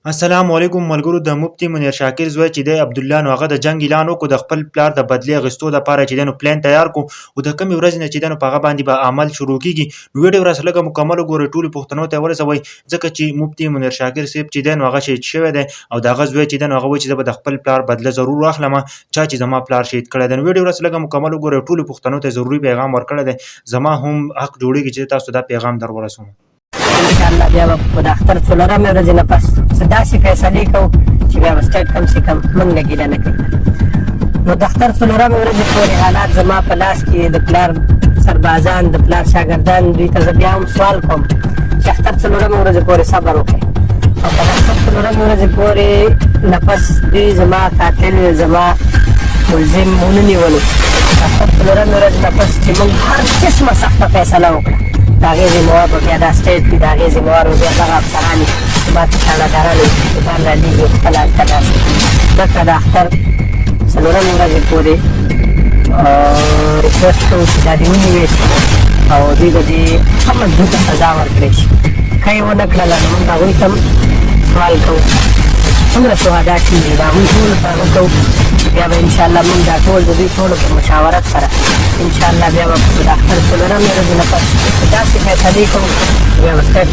السلام علیکم ملګرو. د مفتي منیر شاکر زوی چې دی عبدالله نو هغه د جنګ اعلان وکړو د خپل پلار د بدلې اخیستو دپاره چې دی نو پلان تیار کړو او د کومې ورځې نه چې دی نو په هغه باندې به عمل شروع کیږي. نو ویډیو راسره لږه مکمل وګورئ، ټولو پوښتنو ته یې ورسوئ ځکه چې مفتي منیر شاکر صاحب چې دی نو هغه شهید شوی دی او د هغه زوی چې دی نو هغه وایي چې زه به د خپل پلار بدله ضرور واخلم چا چې زما پلار شهید کړی دی. نو ویډیو راسره لږه مکمل وګورئ، ټولو پوښتنو ته ضروري پیغام ورکړی دی. زما هم حق جوړېږي چې تاسو دا پیغام در ورسوم. انشاءالله بیا به د اختر څلورمې ورځې نه پس څه داسې فیصلې کوو چې بیا به سټیټ کم سې کم موږ نه ګیله نه کوي. نو د اختر څلورمې ورځې پورې حالات زما په لاس کې د پلار سربازان د پلار شاګردان دوی ته زه بیا هم سوال کوم چې اختر څلورمې ورځې پورې صبر وکړئ او په اختر څلورمې ورځې پورې نه پس دوی زما قاتل زما ملزم ونه نیولو. د اختر څلورمې ورځې نه پس چې موږ هر قسمه سخته فیصله وکړه د هغې ذمهوار به بیا دا سټیټ وي، د هغې ذمهوار به بیا دغه افسران وي چې ما ته تاڼهګران وي چې ځان رالیږي خپل هلته ناست ځکه د اختر څلورمې ورځې پورې ریکویسټ کوو چې دا دې ونیوی شي او دوی به دې ښه مضبوطه سزا ورکړی شي. که یې ونه کړله نو موږ هغوی ته سوال کوو څومره شهدا کېږي د هغوی ټولو ته هغه کوو بیا به انشاءالله موږ دا ټول د دوی ټولو په مشاورت سره انشاءالله بیا به د اختر څلورمې ورځې نه پس داسې فیصلې کوو بیا به سټیټ